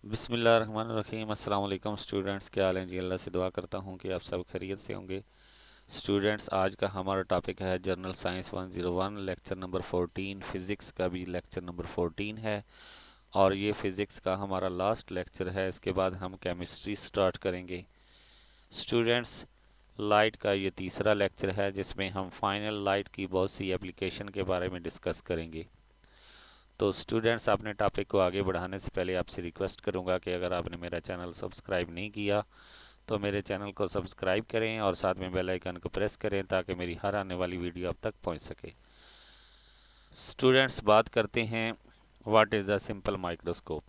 बिस्मिल्लाहिर्रहमानिर्रहीम। अस्सलाम वालेकुम स्टूडेंट्स, क्या हाल हैं जी। अल्लाह से दुआ करता हूँ कि आप सब खैरियत से होंगे। स्टूडेंट्स, आज का हमारा टॉपिक है general science 101, lecture number 14। Physics का भी लेक्चर नंबर 14 है और ये फ़िज़िक्स का हमारा लास्ट लेक्चर है। इसके बाद हम केमिस्ट्री स्टार्ट करेंगे। स्टूडेंट्स, लाइट का ये तीसरा लेक्चर है जिसमें हम फाइनल लाइट की बहुत सी एप्लीकेशन के बारे में डिस्कस करेंगे। तो स्टूडेंट्स, अपने टॉपिक को आगे बढ़ाने से पहले आपसे रिक्वेस्ट करूंगा कि अगर आपने मेरा चैनल सब्सक्राइब नहीं किया तो मेरे चैनल को सब्सक्राइब करें और साथ में बेल आइकन को प्रेस करें ताकि मेरी हर आने वाली वीडियो आप तक पहुंच सके। स्टूडेंट्स, बात करते हैं what is a simple microscope.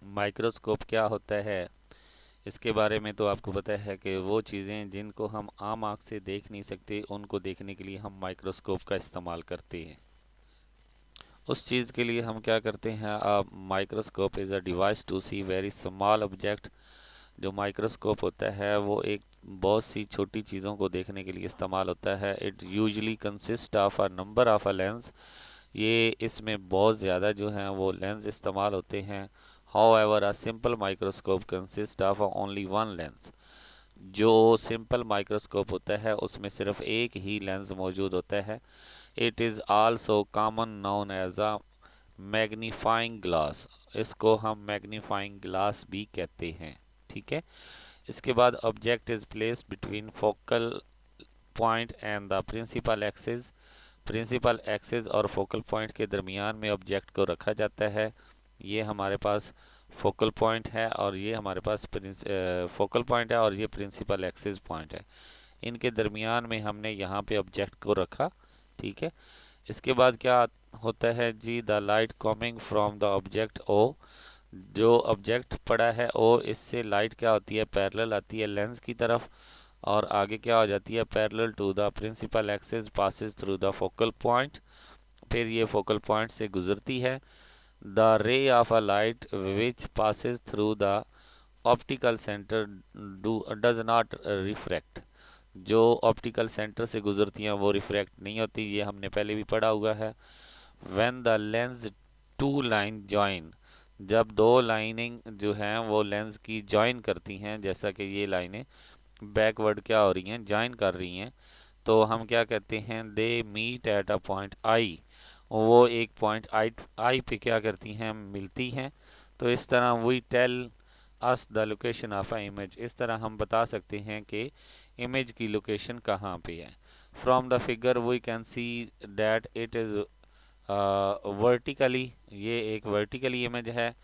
Microscope क्या होता है इसके बारे में तो आपको पता है कि वो चीज़ें जिनको हम आम आँख से देख नहीं सकते उनको देखने के लिए हम माइक्रोस्कोप का इस्तेमाल करते हैं। उस चीज़ के लिए हम क्या करते हैं, microscope is a device to see very small object. जो माइक्रोस्कोप होता है वो एक बहुत सी छोटी चीज़ों को देखने के लिए इस्तेमाल होता है। It usually consist of a number of a lens. ये इसमें बहुत ज़्यादा जो हैं वो लेंस इस्तेमाल होते हैं। How ever a simple microscope consist of only one lens. जो सिंपल माइक्रोस्कोप होता है उसमें सिर्फ एक ही लेंस मौजूद होता है। It is also common known as a magnifying glass. इसको हम मैग्नीफाइंग ग्लास भी कहते हैं। ठीक है। इसके बाद object is place between focal point and the principal axis. Principal axis और फोकल पॉइंट के दरमियान में ऑब्जेक्ट को रखा जाता है। ये हमारे पास फोकल पॉइंट है और ये हमारे पास फोकल पॉइंट है और ये प्रिंसिपल एक्सिस पॉइंट है। इनके दरमियान में हमने यहाँ पे ऑब्जेक्ट को रखा। ठीक है। इसके बाद क्या होता है जी, the light coming from the object O. जो ऑब्जेक्ट पड़ा है ओ, इससे लाइट क्या होती है, पैरेलल आती है लेंस की तरफ और आगे क्या हो जाती है, parallel to the principal axis passes through the focal point. फिर ये फोकल पॉइंट से गुजरती है। The ray of a light which passes through the optical centre does not refract. जो ऑप्टिकल सेंटर से गुजरती हैं वो रिफ्रैक्ट नहीं होती, ये हमने पहले भी पढ़ा हुआ है। When the lens two line join. जब दो लाइनिंग जो हैं वो लेंस की जॉइन करती हैं, जैसा कि ये लाइनें बैकवर्ड क्या हो रही हैं, जॉइन कर रही हैं, तो हम क्या कहते हैं, they meet at a point I. वो एक पॉइंट आई पे क्या करती हैं, मिलती हैं। तो इस तरह we tell us the location of a image. इस तरह हम बता सकते हैं कि इमेज की लोकेशन कहाँ पे है। From the figure we can see that it is vertically. ये एक वर्टिकली इमेज है,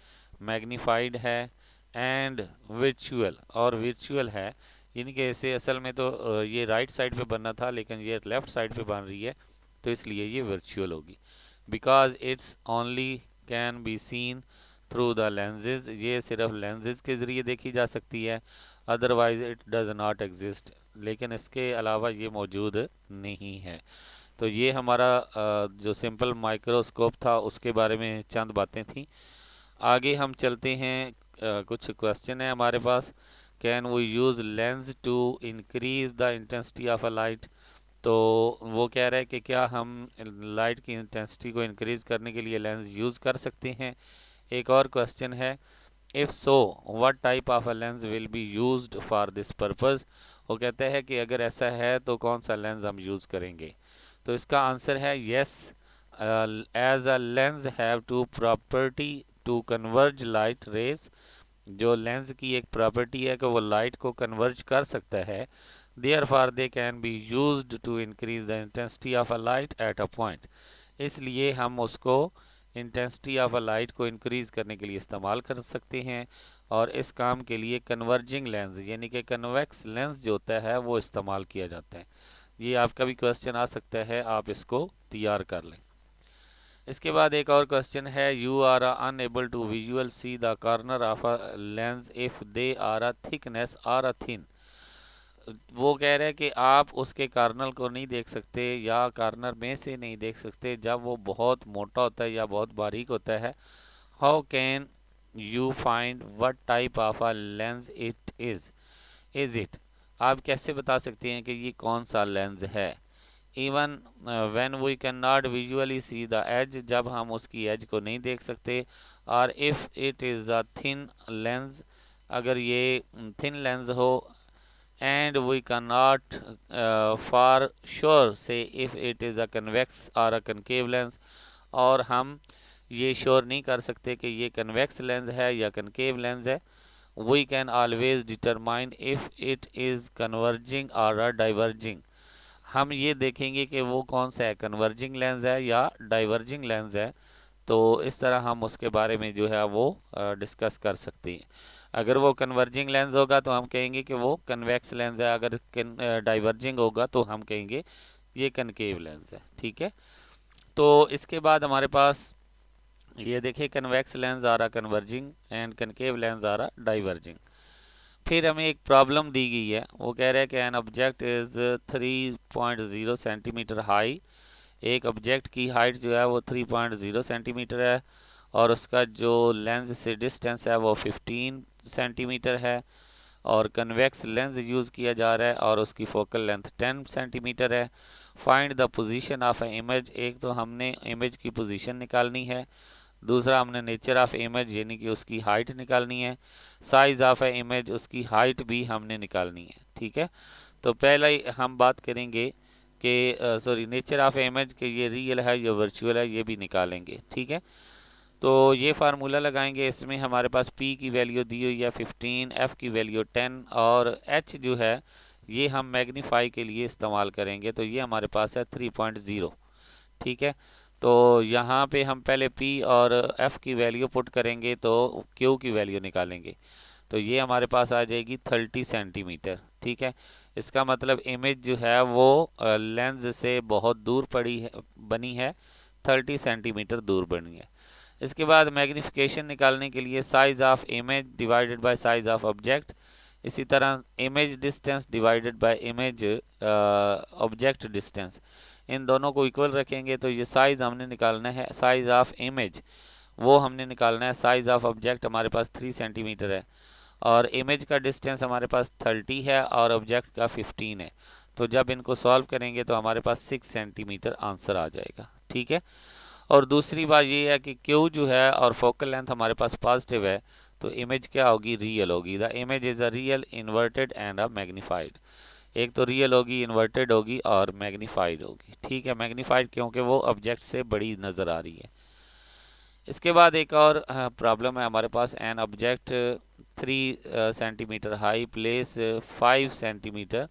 मैग्नीफाइड है एंड वर्चुअल, और वर्चुअल है। यानी कि इसे असल में तो ये राइट साइड पे बनना था लेकिन ये लेफ्ट साइड पे बन रही है, तो इसलिए ये वर्चुअल होगी। Because it's only can be seen through the lenses. ये सिर्फ लेंसेज के ज़रिए देखी जा सकती है, otherwise it does not exist. लेकिन इसके अलावा ये मौजूद नहीं है। तो ये हमारा जो सिंपल माइक्रोस्कोप था उसके बारे में चंद बातें थी। आगे हम चलते हैं, कुछ क्वेश्चन है हमारे पास। Can we use lens to increase the intensity of a light. तो वो कह रहा है कि क्या हम लाइट की इंटेंसिटी को इंक्रीज करने के लिए लेंस यूज़ कर सकते हैं। एक और क्वेश्चन है, if so what type of a lens will be used for this purpose. वो कहता है कि अगर ऐसा है तो कौन सा लेंस हम यूज़ करेंगे। तो इसका आंसर है yes, as a lens have two property to converge light rays. जो लेंस की एक प्रॉपर्टी है कि वो लाइट को कन्वर्ज कर सकता है। Therefore they can be use to increase the intensity of a light at a point. इसलिए हम उसको इंटेंसिटी ऑफ अ लाइट को इंक्रीज करने के लिए इस्तेमाल कर सकते हैं और इस काम के लिए कन्वर्जिंग लेंस यानी कि कन्वेक्स लेंस जो होता है वो इस्तेमाल किया जाता है। ये आपका भी क्वेश्चन आ सकता है, आप इसको तैयार कर लें। इसके बाद एक और क्वेश्चन है, you are unable to visual see the corner of a lens if they are a thickness are a thin. वो कह रहे हैं कि आप उसके कार्नल को नहीं देख सकते या कार्नर में से नहीं देख सकते जब वो बहुत मोटा होता है या बहुत बारीक होता है। How can you find what type of a lens it is it. आप कैसे बता सकते हैं कि ये कौन सा लेंस है। Even when we can not visually see the edge, जब हम उसकी एज को नहीं देख सकते। और if it is a thin lens, अगर ये थिन लेंस हो, and we can not for sure say if it is a convex और अ कनकेव लेंस, और हम ये श्योर नहीं कर सकते कि ये कन्वेक्स लेंस है या कनकेव लेंस है, we can always determine if it is converging और डाइवर्जिंग। हम ये देखेंगे कि वो कौन सा है, कन्वर्जिंग लेंस है या डाइवर्जिंग लेंस है। तो इस तरह हम उसके बारे में जो है वो डिस्कस कर सकते हैं। अगर वो कन्वर्जिंग लेंस होगा तो हम कहेंगे कि वो कन्वेक्स लेंस है, अगर डाइवर्जिंग होगा तो हम कहेंगे ये कनकेव लेंस है। ठीक है, तो इसके बाद हमारे पास ये देखिए, कन्वेक्स लेंस आ रहा कन्वर्जिंग एंड कनकेव लेंस आ रहा डाइवर्जिंग। फिर हमें एक प्रॉब्लम दी गई है, वो कह रहे हैं कि an object is 3.0 centimetre high, एक ऑब्जेक्ट की हाइट जो है वो 3.0 सेंटीमीटर है, और उसका जो लेंस से डिस्टेंस है वो 15 सेंटीमीटर है, और कन्वेक्स लेंस यूज़ किया जा रहा है, और उसकी फोकल लेंथ 10 सेंटीमीटर है। Find the position of A image, एक तो हमने इमेज की पोजीशन निकालनी है, दूसरा हमने नेचर ऑफ इमेज यानी कि उसकी हाइट निकालनी है, साइज ऑफ ए इमेज, उसकी हाइट भी हमने निकालनी है। ठीक है, तो पहला ही हम बात करेंगे कि सॉरी नेचर ऑफ इमेज के ये रियल है या वर्चुअल है, ये भी निकालेंगे। ठीक है, तो ये फार्मूला लगाएंगे, इसमें हमारे पास p की वैल्यू दी हुई है 15, f की वैल्यू 10, और h जो है ये हम मैग्नीफाई के लिए इस्तेमाल करेंगे, तो ये हमारे पास है 3.0। ठीक है, तो यहाँ पे हम पहले p और f की वैल्यू पुट करेंगे तो q की वैल्यू निकालेंगे, तो ये हमारे पास आ जाएगी 30 सेंटीमीटर। ठीक है, इसका मतलब इमेज जो है वो लेंस से बहुत दूर पड़ी है, बनी है, 30 सेंटीमीटर दूर बनी है। इसके बाद मैग्नीफिकेशन निकालने के लिए size of image divided by size of object, इसी तरह image distance divided by image object distance, इन दोनों को इक्वल रखेंगे, तो ये साइज हमने निकालना है, साइज ऑफ इमेज वो हमने निकालना है, साइज ऑफ ऑब्जेक्ट हमारे पास 3 सेंटीमीटर है, और इमेज का डिस्टेंस हमारे पास 30 है और ऑब्जेक्ट का 15 है, तो जब इनको सॉल्व करेंगे तो हमारे पास 6 सेंटीमीटर आंसर आ जाएगा। ठीक है, और दूसरी बात ये है कि क्यू जो है और फोकल लेंथ हमारे पास पॉजिटिव है, तो इमेज क्या होगी, रियल होगी। The image is a real inverted and a magnified, एक तो रियल होगी, इन्वर्टेड होगी और मैग्नीफाइड होगी। ठीक है, मैग्नीफाइड क्योंकि वो ऑब्जेक्ट से बड़ी नज़र आ रही है। इसके बाद एक और प्रॉब्लम है हमारे पास, an object 3 centimetre high place 5 centimetre,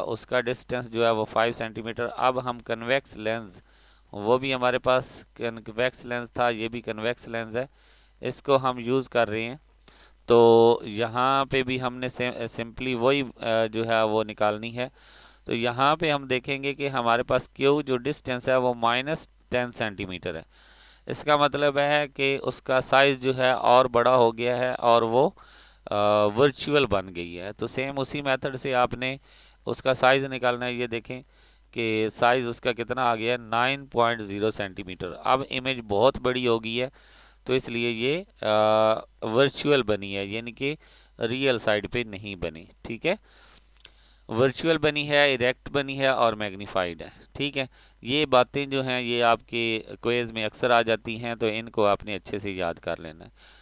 उसका डिस्टेंस जो है वो 5 सेंटीमीटर। अब हम कन्वेक्स लेंस, वो भी हमारे पास कन्वेक्स लेंस था, ये भी कन्वेक्स लेंस है, इसको हम यूज़ कर रहे हैं, तो यहाँ पे भी हमने सिंपली वही जो है वो निकालनी है। तो यहाँ पे हम देखेंगे कि हमारे पास क्यू जो डिस्टेंस है वो -10 सेंटीमीटर है, इसका मतलब है कि उसका साइज़ जो है और बड़ा हो गया है और वो वर्चुअल बन गई है। तो सेम उसी मेथड से आपने उसका साइज़ निकालना है। ये देखें कि साइज़ उसका कितना आ गया है, 9.0 सेंटीमीटर। अब इमेज बहुत बड़ी हो गई है, तो इसलिए ये वर्चुअल बनी है, यानी कि रियल साइड पे नहीं बनी। ठीक है, वर्चुअल बनी है, इरेक्ट बनी है और मैग्नीफाइड है। ठीक है, ये बातें जो हैं ये आपके क्वेज़ में अक्सर आ जाती हैं, तो इनको आपने अच्छे से याद कर लेना है।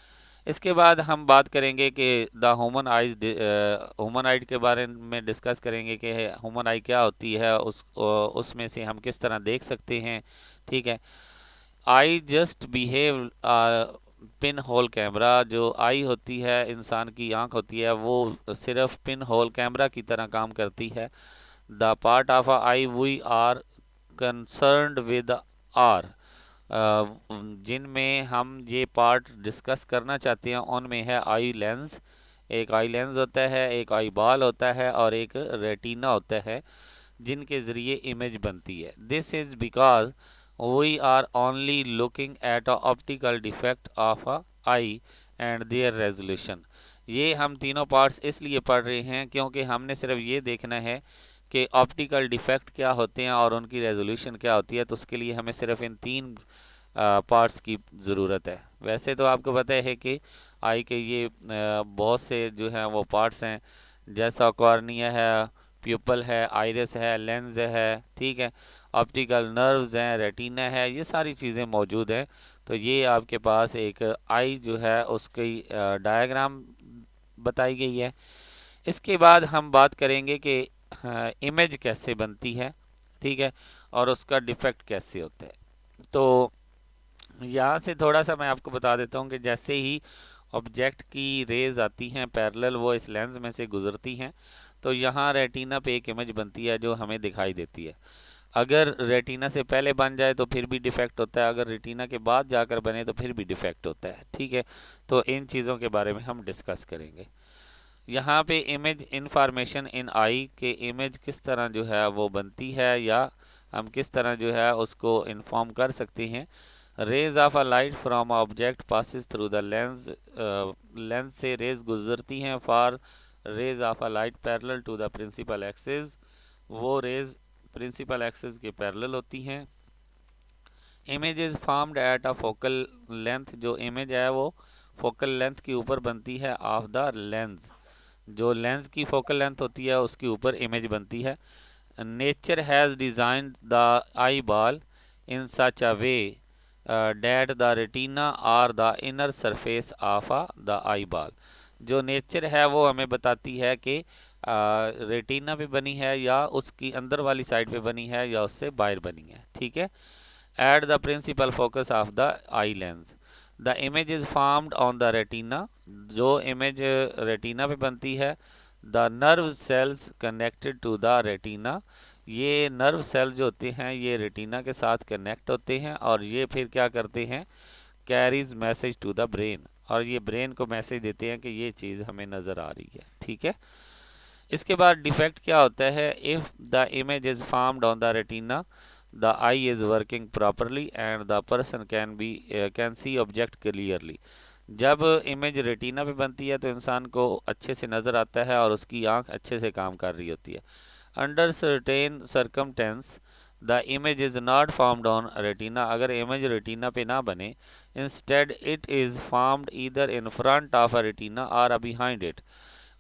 इसके बाद हम बात करेंगे कि the human eyes, human eyes के बारे में डिस्कस करेंगे कि ह्यूमन आई क्या होती है, उसमें से हम किस तरह देख सकते हैं। ठीक है, I just behave pin hole camera, जो आई होती है, इंसान की आंख होती है, वो सिर्फ पिन होल कैमरा की तरह काम करती है। The part of eye we are concerned with are, जिनमें हम ये पार्ट डिस्कस करना चाहते हैं उनमें है आई लेंस, एक आई लेंस होता है, एक आई बॉल होता है और एक रेटिना होता है, जिनके ज़रिए इमेज बनती है। This is because we are only looking at a optical defect of a eye and their resolution. ये हम तीनों पार्ट्स इसलिए पढ़ रहे हैं क्योंकि हमने सिर्फ ये देखना है कि ऑप्टिकल डिफेक्ट क्या होते हैं और उनकी रेजोल्यूशन क्या होती है, तो उसके लिए हमें सिर्फ इन तीन पार्ट्स की ज़रूरत है। वैसे तो आपको पता है कि आई के ये बहुत से जो हैं वो पार्ट्स हैं, जैसा कॉर्निया है, प्यूपल है, आइरिस है, लेंस है, ठीक है, ऑप्टिकल नर्व्स हैं, रेटिना है, ये सारी चीज़ें मौजूद हैं। तो ये आपके पास एक आई जो है उसकी डायग्राम बताई गई है। इसके बाद हम बात करेंगे कि इमेज कैसे बनती है, ठीक है, और उसका डिफेक्ट कैसे होता है। तो यहाँ से थोड़ा सा मैं आपको बता देता हूँ कि जैसे ही ऑब्जेक्ट की रेज आती हैं पैरेलल, वो इस लेंस में से गुजरती हैं, तो यहाँ रेटिना पे एक इमेज बनती है जो हमें दिखाई देती है। अगर रेटिना से पहले बन जाए तो फिर भी डिफेक्ट होता है, अगर रेटिना के बाद जाकर बने तो फिर भी डिफेक्ट होता है, ठीक है। तो इन चीज़ों के बारे में हम डिस्कस करेंगे। यहाँ पे इमेज इंफॉर्मेशन इन आई के इमेज किस तरह जो है वो बनती है, या हम किस तरह जो है उसको इन्फॉर्म कर सकते हैं। Rays of a light from object passes through the lens, lens से रेज गुजरती हैं for rays of a light parallel to the principal axis, वो रेज प्रिंसिपल एक्सिस के पैरेलल होती हैं। Image is formed at a focal length, जो image है वो फोकल लेंथ के ऊपर बनती है ऑफ द लेंस, जो लेंस की फोकल लेंथ होती है उसके ऊपर इमेज बनती है। Nature has designed the eye ball in such a way that the retina और the inner surface of the eye ball, जो नेचर है वो हमें बताती है कि रेटिना पे बनी है या उसकी अंदर वाली साइड पे बनी है या उससे बाहर बनी है, ठीक है। At the principal focus of the eye lens, the image is formed on the retina, जो इमेज रेटिना पे बनती है। The nerve cells connected to the retina, ये नर्व सेल जो होते हैं ये रेटिना के साथ कनेक्ट होते हैं और ये फिर क्या करते हैं, carries message to the brain, और ये ब्रेन को मैसेज देते हैं कि ये चीज़ हमें नज़र आ रही है, ठीक है। इसके बाद डिफेक्ट क्या होता है, if the image is formed on the retina the eye is working properly and the person can see object clearly, जब इमेज रेटिना पे बनती है तो इंसान को अच्छे से नज़र आता है और उसकी आंख अच्छे से काम कर रही होती है। Under certain circumstance the image is not formed on retina, अगर इमेज रेटिना पे ना बने, instead it is formed either in front of a retina और बिहाइंड इट,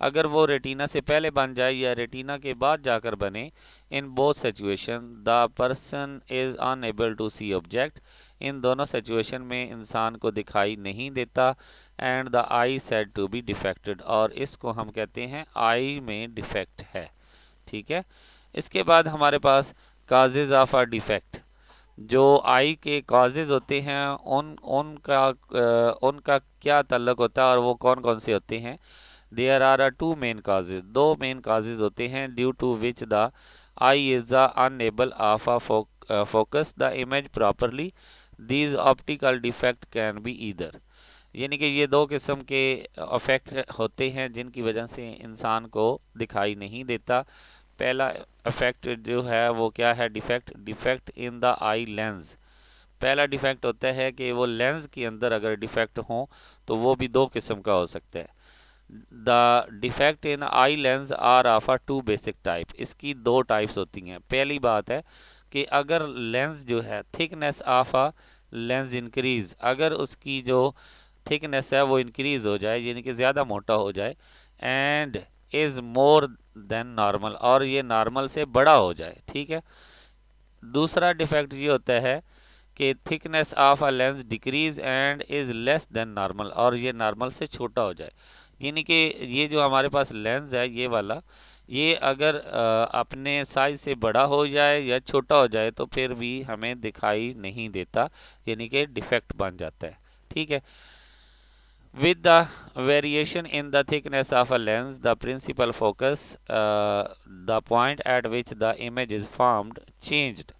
अगर वो रेटिना से पहले बन जाए या रेटिना के बाद जाकर बने, in both situation the person is unable to see object, इन दोनों सिचुएशन में इंसान को दिखाई नहीं देता। And the eye said to be defected, और इसको हम कहते हैं आई में डिफेक्ट है, ठीक है। इसके बाद हमारे पास काजेज ऑफ अ डिफेक्ट, जो आई के काजेज होते हैं उनका क्या ताल्लुक होता है और वो कौन कौन से होते हैं। There are two main causes, दो मेन काजेज होते हैं due to which the eye is unable of a focus the image properly, these optical defect can be either, यानी कि ये दो किस्म के अफेक्ट होते हैं जिनकी वजह से इंसान को दिखाई नहीं देता। पहला इफेक्ट जो है वो क्या है, defect, defect in the eye lens, पहला डिफेक्ट होता है कि वो लेंस के अंदर अगर डिफेक्ट हो तो वो भी दो किस्म का हो सकता है। The defect in eye lens are of a two basic type, इसकी दो टाइप्स होती हैं। पहली बात है कि अगर लेंस जो है thickness of a lens increase, अगर उसकी जो थिकनेस है वो इंक्रीज हो जाए यानी कि ज़्यादा मोटा हो जाए, and is more than normal, और ये नॉर्मल से बड़ा हो जाए, ठीक है। दूसरा डिफेक्ट ये होता है कि thickness of a lens decrease and is less than normal, और ये नॉर्मल से छोटा हो जाए, यानी कि ये जो हमारे पास लेंस है ये वाला, ये अगर अपने साइज से बड़ा हो जाए या छोटा हो जाए तो फिर भी हमें दिखाई नहीं देता, यानी कि डिफेक्ट बन जाता है, ठीक है। With the variation in the thickness of a lens, the principal focus, the point at which the image is formed, changed.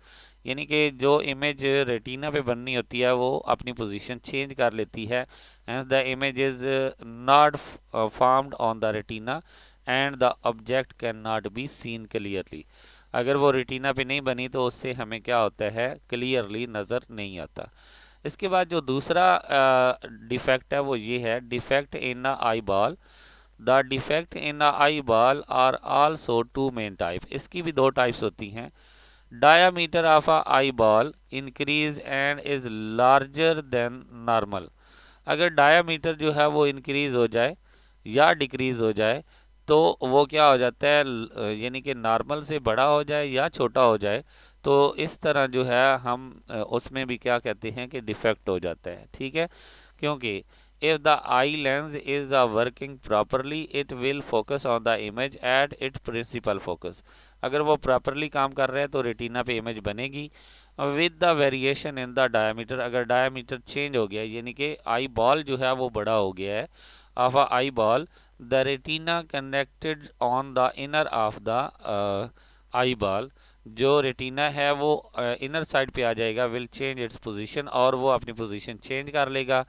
यानी कि जो इमेज रेटिना पे बननी होती है वो अपनी पोजीशन चेंज कर लेती है। Hence the image is not formed on the retina and the object cannot be seen clearly. अगर वो रेटिना पे नहीं बनी तो उससे हमें क्या होता है, क्लियरली नज़र नहीं आता। इसके बाद जो दूसरा डिफेक्ट है वो ये है, defect in eyeball, the defect in eyeball are also two main type, इसकी भी दो टाइप्स होती हैं। Diameter of a eyeball increase and is larger than normal, अगर डायामीटर जो है वो इंक्रीज हो जाए या डिक्रीज हो जाए तो वो क्या हो जाता है, यानी कि नॉर्मल से बड़ा हो जाए या छोटा हो जाए तो इस तरह जो है हम उसमें भी क्या कहते हैं कि डिफेक्ट हो जाता है, ठीक है। क्योंकि if the eye lens is working properly it will focus on the image at it principal focus. अगर वो प्रॉपरली काम कर रहे हैं तो रेटिना पे इमेज बनेगी। With the variation in the diameter, अगर डायमीटर चेंज हो गया यानी कि आई बॉल जो है वो बड़ा हो गया है of a eyeball, the retina connected on the inner of the eye ball, जो रेटिना है वो इनर साइड पे आ जाएगा, विल चेंज इट्स पोजीशन, और वो अपनी पोजीशन चेंज कर लेगा।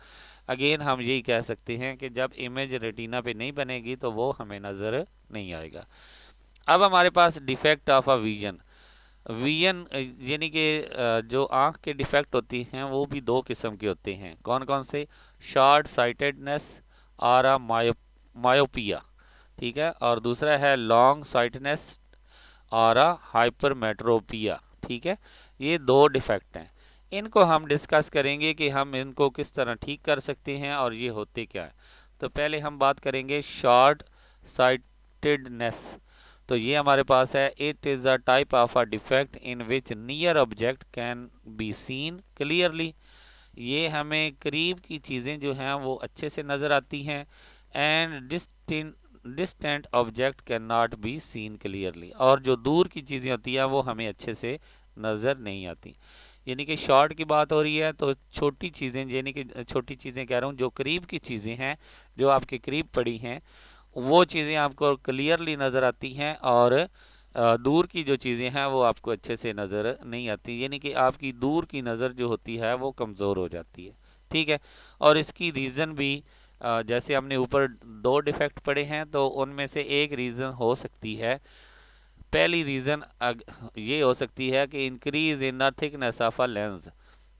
अगेन हम यही कह सकते हैं कि जब इमेज रेटिना पे नहीं बनेगी तो वो हमें नज़र नहीं आएगा। अब हमारे पास defect of a vision. Vision यानी कि जो आँख के डिफेक्ट होती हैं वो भी दो किस्म के होते हैं। कौन कौन से? शॉर्ट साइटेडनेस और अ मायोपिया, ठीक है, और दूसरा है लॉन्ग साइटनेस और हाइपरमेट्रोपिया, ठीक है। ये दो डिफेक्ट हैं, इनको हम डिस्कस करेंगे कि हम इनको किस तरह ठीक कर सकते हैं और ये होते क्या है। तो पहले हम बात करेंगे शॉर्ट साइटेडनेस। तो ये हमारे पास है, it is a type of a defect in which near object can be seen clearly. ये हमें करीब की चीज़ें जो हैं वो अच्छे से नज़र आती हैं, and distant object can not be seen clearly, और जो दूर की चीज़ें होती हैं वो हमें अच्छे से नज़र नहीं आती। यानी कि शॉर्ट की बात हो रही है तो छोटी चीज़ें, यानी कि छोटी चीज़ें कह रहा हूँ, जो करीब की चीज़ें हैं जो आपके करीब पड़ी हैं वो चीज़ें आपको क्लियरली नज़र आती हैं, और दूर की जो चीज़ें हैं वो आपको अच्छे से नज़र नहीं आती, यानी कि आपकी दूर की नज़र जो होती है वो कमज़ोर हो जाती है, ठीक है। और इसकी रीज़न भी जैसे हमने ऊपर दो डिफेक्ट पढ़े हैं तो उनमें से एक रीज़न हो सकती है, पहली रीज़न ये हो सकती है कि increase in the thickness of a lens,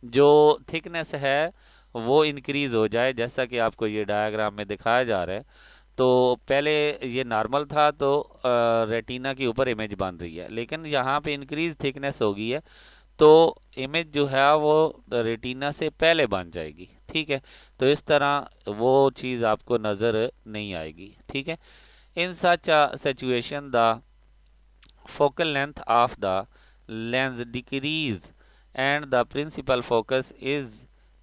जो थिकनेस है वो इंक्रीज हो जाए, जैसा कि आपको ये डायग्राम में दिखाया जा रहा है। तो पहले ये नॉर्मल था तो रेटिना के ऊपर इमेज बन रही है, लेकिन यहाँ पे इंक्रीज थिकनेस हो गई है तो इमेज जो है वो रेटिना से पहले बन जाएगी, ठीक है। तो इस तरह वो चीज़ आपको नज़र नहीं आएगी, ठीक है। In such a situation the focal length of the lens decrease and the principal focus is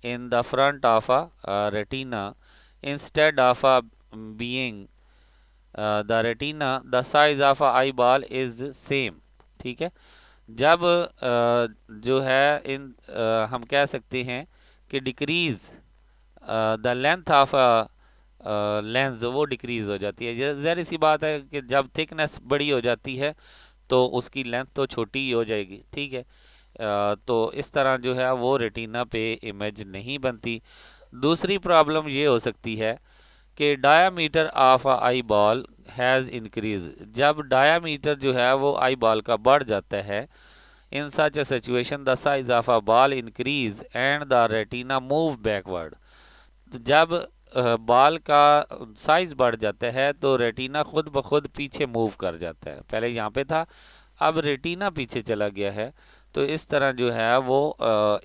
in the front of a retina instead of being the retina, the size of a eyeball is same, ठीक है। जब जो है हम कह सकते हैं कि decrease the length of lens, वो डिक्रीज हो जाती है। ज़ाहिर सी बात है कि जब थिकनेस बड़ी हो जाती है तो उसकी लेंथ तो छोटी ही हो जाएगी, ठीक है। तो इस तरह जो है वो रेटिना पे इमेज नहीं बनती। दूसरी प्रॉब्लम ये हो सकती है कि diameter of eye ball has increase, जब डायामीटर जो है वो आई बॉल का बढ़ जाता है, in such a situation the size of a ball increase and the retina move backward. तो जब बाल का साइज बढ़ जाता है तो रेटिना खुद ब खुद पीछे मूव कर जाता है, पहले यहाँ पे था अब रेटिना पीछे चला गया है। तो इस तरह जो है वो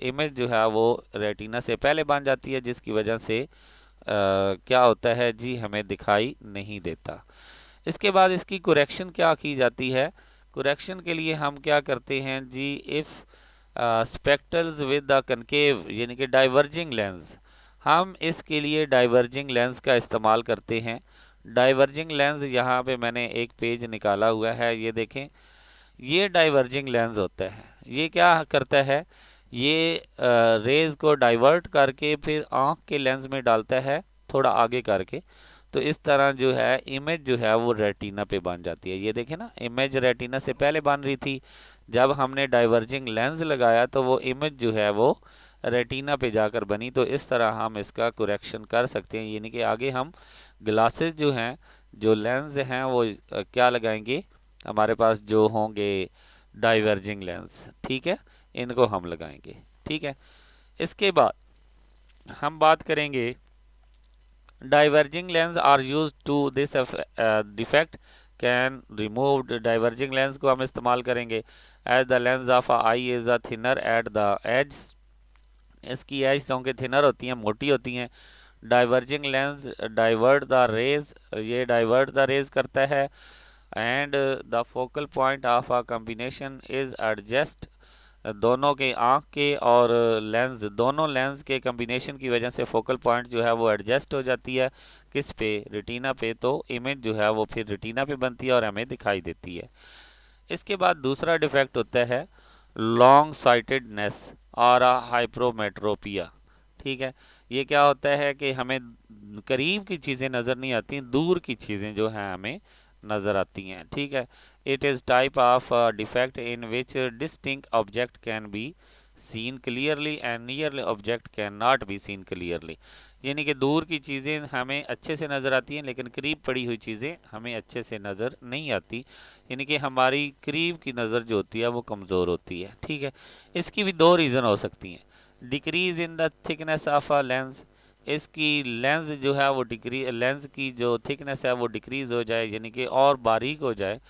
इमेज जो है वो रेटिना से पहले बन जाती है, जिसकी वजह से क्या होता है जी, हमें दिखाई नहीं देता। इसके बाद इसकी कुरेक्शन क्या की जाती है? कुरेक्शन के लिए हम क्या करते हैं जी, if spectacles with the concave यानी कि डाइवर्जिंग लेंस, हम इसके लिए डाइवर्जिंग लेंस का इस्तेमाल करते हैं। डाइवर्जिंग लेंस यहाँ पे मैंने एक पेज निकाला हुआ है, ये देखें, ये डाइवर्जिंग लेंस होता है। ये क्या करता है, ये रेज को डाइवर्ट करके फिर आँख के लेंस में डालता है थोड़ा आगे करके। तो इस तरह जो है इमेज जो है वो रेटिना पे बन जाती है। ये देखें ना, इमेज रेटिना से पहले बन रही थी, जब हमने डाइवर्जिंग लेंस लगाया तो वो इमेज जो है वो रेटिना पे जाकर बनी। तो इस तरह हम इसका कुरेक्शन कर सकते हैं, यानी कि आगे हम ग्लासेस जो हैं, जो लेंस हैं वो क्या लगाएंगे, हमारे पास जो होंगे डाइवर्जिंग लेंस, ठीक है, इनको हम लगाएंगे, ठीक है। इसके बाद हम बात करेंगे diverging lens are use to this defect can removed. Diverging lens को हम इस्तेमाल करेंगे as the lens of eye is a thinner at the edge, इसकी एज चूँकि थिनर होती हैं, मोटी होती हैं। Diverging lens divert the rays, ये डाइवर्ट द रेज करता है, and the focal point of a combination is adjust दोनों के आँख के और लेंस, दोनों लेंस के कम्बिनेशन की वजह से फोकल पॉइंट जो है वो एडजस्ट हो जाती है किस पे, रेटिना पे। तो इमेज जो है वो फिर रेटिना पे बनती है और हमें दिखाई देती है। इसके बाद दूसरा डिफेक्ट होता है लॉन्ग साइटेडनेस और हाइप्रोमेट्रोपिया। ठीक है, ये क्या होता है कि हमें करीब की चीज़ें नज़र नहीं आती, दूर की चीज़ें जो हैं हमें नज़र आती हैं। ठीक है, it is type of defect in which distinct object can be seen clearly and near object can not be seen clearly. यानी कि दूर की चीज़ें हमें अच्छे से नज़र आती हैं लेकिन करीब पड़ी हुई चीज़ें हमें अच्छे से नज़र नहीं आती, यानी कि हमारी करीब की नज़र जो होती है वो कमज़ोर होती है। ठीक है, इसकी भी दो रीज़न हो सकती हैं। Decrease in the thickness of a lens, इसकी लेंस जो है वो लेंस की जो थिकनेस है वो डिक्रीज हो जाए, यानी कि और बारीक हो जाए।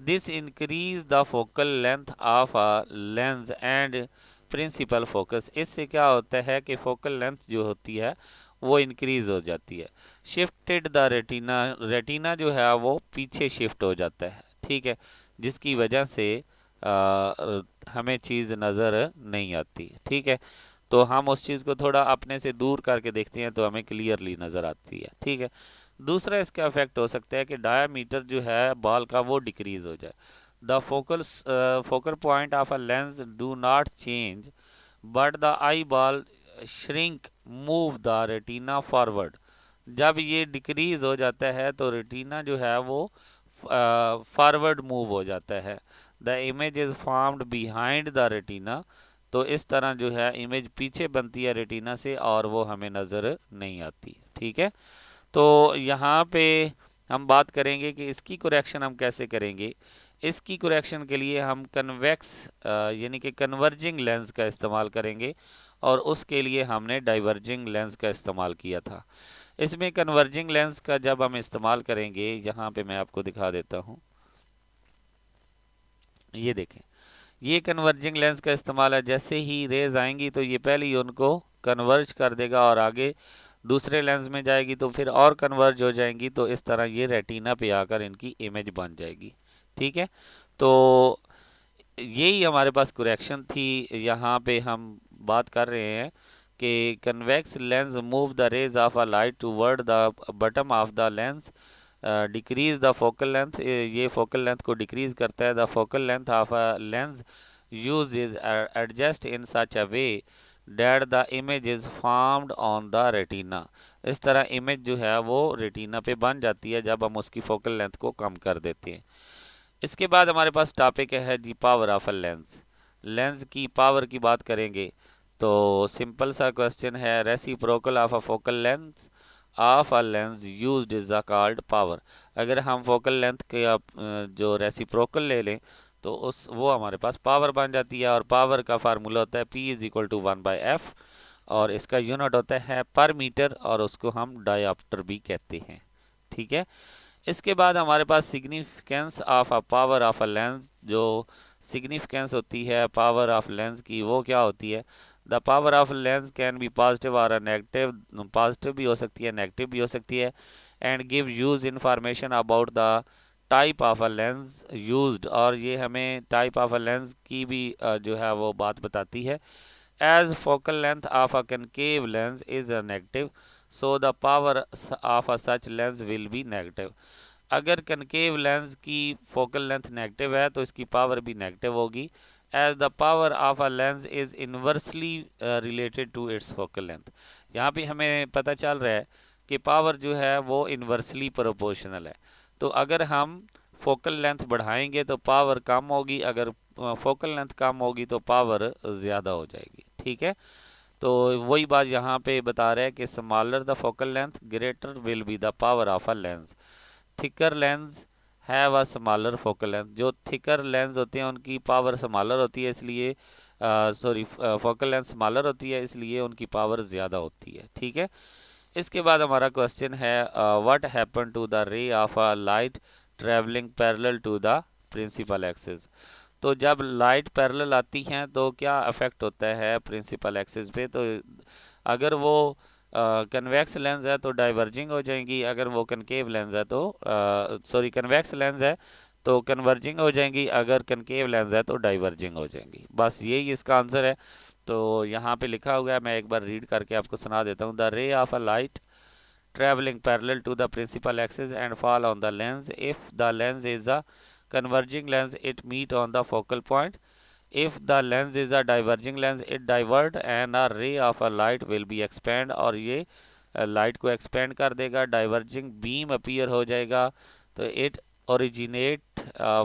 This increase the focal length of a lens and principal focus, इससे क्या होता है कि फोकल लेंथ जो होती है वो इंक्रीज हो जाती है। शिफ्टेड द रेटिना, रेटिना जो है वो पीछे शिफ्ट हो जाता है। ठीक है, जिसकी वजह से हमें चीज़ नज़र नहीं आती। ठीक है, तो हम उस चीज़ को थोड़ा अपने से दूर करके देखते हैं तो हमें क्लियरली नज़र आती है। ठीक है, दूसरा इसका इफेक्ट हो सकता है कि डायामीटर जो है बॉल का वो डिक्रीज हो जाए। The focal point of a lens do not change but the eye ball shrink move the retina forward. जब ये डिक्रीज हो जाता है तो रेटिना जो है वो फॉरवर्ड मूव हो जाता है। The image is formed behind the retina, तो इस तरह जो है इमेज पीछे बनती है रेटिना से और वो हमें नज़र नहीं आती। ठीक है, तो यहाँ पे हम बात करेंगे कि इसकी करेक्शन हम कैसे करेंगे। इसकी करेक्शन के लिए हम कन्वेक्स यानी कि कन्वर्जिंग लेंस का इस्तेमाल करेंगे और उसके लिए हमने डाइवर्जिंग लेंस का इस्तेमाल किया था। इसमें कन्वर्जिंग लेंस का जब हम इस्तेमाल करेंगे, यहाँ पे मैं आपको दिखा देता हूँ, ये देखें, ये कन्वर्जिंग लेंस का इस्तेमाल है। जैसे ही रेज आएंगी तो ये पहले ही उनको कन्वर्ज कर देगा और आगे दूसरे लेंस में जाएगी तो फिर और कन्वर्ज हो जाएंगी, तो इस तरह ये रेटिना पे आकर इनकी इमेज बन जाएगी। ठीक है, तो यही हमारे पास करेक्शन थी। यहाँ पे हम बात कर रहे हैं कि convex lens move the rays of a light toward the bottom of the lens, decrease the focal length, ये फोकल लेंथ को डिक्रीज करता है। The focal length of a lens use is adjust in such a way that the image is formed on the retina. इस तरह image जो है वो retina पे बन जाती है जब हम उसकी फोकल लेंथ को कम कर देते हैं। इसके बाद हमारे पास टॉपिक है जी power of a lens. Lens की पावर की बात करेंगे तो सिंपल सा क्वेश्चन है, reciprocal of a focal lens of a lens used is the called power. अगर हम फोकल लेंथ के जो रेसिप्रोकल ले लें तो उस वो हमारे पास पावर बन जाती है। और पावर का फार्मूला होता है P is equal to 1/f और इसका यूनिट होता है पर मीटर और उसको हम डायोप्टर भी कहते हैं। ठीक है, इसके बाद हमारे पास significance of a power of a lens, जो सिग्निफिकेंस होती है पावर ऑफ लेंस की वो क्या होती है। The power of lens can be positive और नेगेटिव, पॉजिटिव भी हो सकती है नेगेटिव भी हो सकती है। And give use information about the type of a lens used, और ये हमें टाइप ऑफ अ लेंस की भी जो है वो बात बताती है। As focal length of a concave lens is a negative, so the power of a such lens will be negative. अगर कनकेव लेंस की फोकल लेंथ नेगेटिव है तो इसकी पावर भी नेगेटिव होगी। As the power of a lens is inversely related to its focal length. यहाँ पे हमें पता चल रहा है कि पावर जो है वो इन्वर्सली प्रोपोर्शनल है। तो अगर हम फोकल लेंथ बढ़ाएंगे तो पावर कम होगी, अगर फोकल लेंथ कम होगी तो पावर ज़्यादा हो जाएगी। ठीक है, तो वही बात यहाँ पे बता रहा है कि smaller the focal length greater will be the power of a lens. Thicker lens have a smaller focal length, जो थिकर लेंस होते हैं उनकी पावर स्मॉलर होती है, इसलिए सॉरी फोकल लेंथ स्मॉलर होती है इसलिए उनकी पावर ज़्यादा होती है। ठीक है, इसके बाद हमारा क्वेश्चन है what happen to the ray of a light travelling parallel to the principal axis. तो जब लाइट पैरेलल आती हैं तो क्या इफेक्ट होता है प्रिंसिपल एक्सिस पे। तो अगर वो कन्वेक्स लेंस है तो डाइवर्जिंग हो जाएंगी, अगर वो कनकेव लेंस है तो सॉरी कन्वेक्स लेंस है तो कन्वर्जिंग हो जाएंगी, अगर कनकेव लेंस है तो डाइवर्जिंग हो जाएंगी। बस यही इसका आंसर है। तो यहाँ पे लिखा हुआ है, मैं एक बार रीड करके आपको सुना देता हूँ। The ray of a light traveling parallel to the principal axis and fall on the lens. If the lens is a converging lens, it meet on the focal point. If the lens is a diverging lens, it divert and a ray of a light will be expand, और ये light को expand कर देगा, diverging beam appear हो जाएगा। तो it originate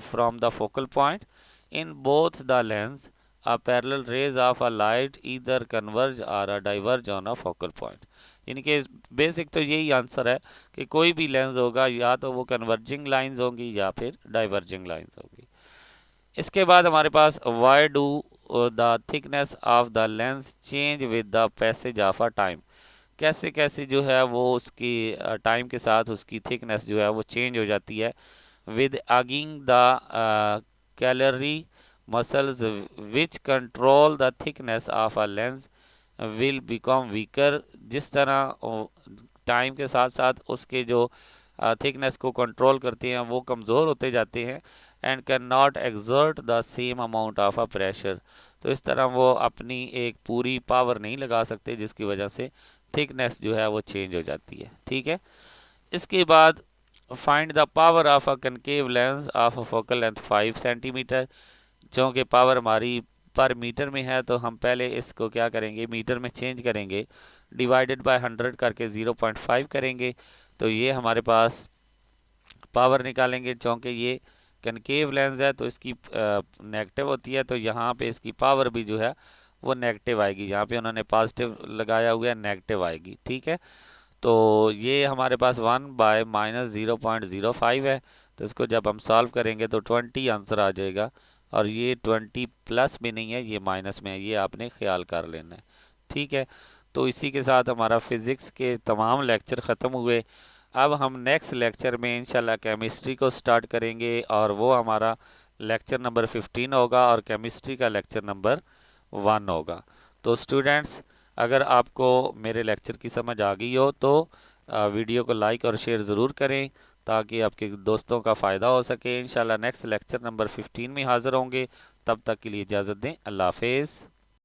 from the focal point in both the lens a parallel rays of a light either converge or a diverge on a focal point। इनके basic तो यही answer है कि कोई भी लेंस होगा या तो वो कन्वर्जिंग लाइंस होंगी या फिर डाइवर्जिंग लाइंस होगी। इसके बाद हमारे पास why do the thickness of the lens change with the passage of a time. कैसे कैसे जो है वो उसकी टाइम के साथ उसकी थिकनेस जो है वो चेंज हो जाती है। With ageing the ciliary muscles which control the thickness of a lens will become weaker. जिस तरह टाइम के साथ साथ उसके जो थिकनेस को कंट्रोल करते हैं वो कमज़ोर होते जाते हैं। And can not exert the same amount of a pressure. तो इस तरह वो अपनी एक पूरी पावर नहीं लगा सकते, जिसकी वजह से थिकनेस जो है वो चेंज हो जाती है। ठीक है। इसके बाद find the power of a concave lens of a focal length 5 centimetre. चूँकि पावर हमारी पर मीटर में है तो हम पहले इसको क्या करेंगे, मीटर में चेंज करेंगे, डिवाइडेड बाय 100 करके 0.5 करेंगे। तो ये हमारे पास पावर निकालेंगे। चूँकि ये कनकेव लेंस है तो इसकी नेगेटिव होती है, तो यहाँ पे इसकी पावर भी जो है वो नेगेटिव आएगी। यहाँ पे उन्होंने पॉजिटिव लगाया हुआ है, नेगेटिव आएगी। ठीक है। तो ये हमारे पास 1/-0.05 है। तो इसको जब हम सॉल्व करेंगे तो 20 आंसर आ जाएगा। और ये 20 प्लस में नहीं है, ये माइनस में है, ये आपने ख्याल कर लेना है। ठीक है। तो इसी के साथ हमारा फिज़िक्स के तमाम लेक्चर ख़त्म हुए। अब हम नेक्स्ट लेक्चर में इंशाल्लाह केमिस्ट्री को स्टार्ट करेंगे और वो हमारा लेक्चर नंबर 15 होगा और केमिस्ट्री का लेक्चर नंबर 1 होगा। तो स्टूडेंट्स, अगर आपको मेरे लेक्चर की समझ आ गई हो तो वीडियो को लाइक और शेयर ज़रूर करें ताकि आपके दोस्तों का फ़ायदा हो सके। इंशाल्लाह नेक्स्ट लेक्चर नंबर 15 में हाज़िर होंगे। तब तक के लिए इजाज़त दें। अल्लाह हाफ़िज़।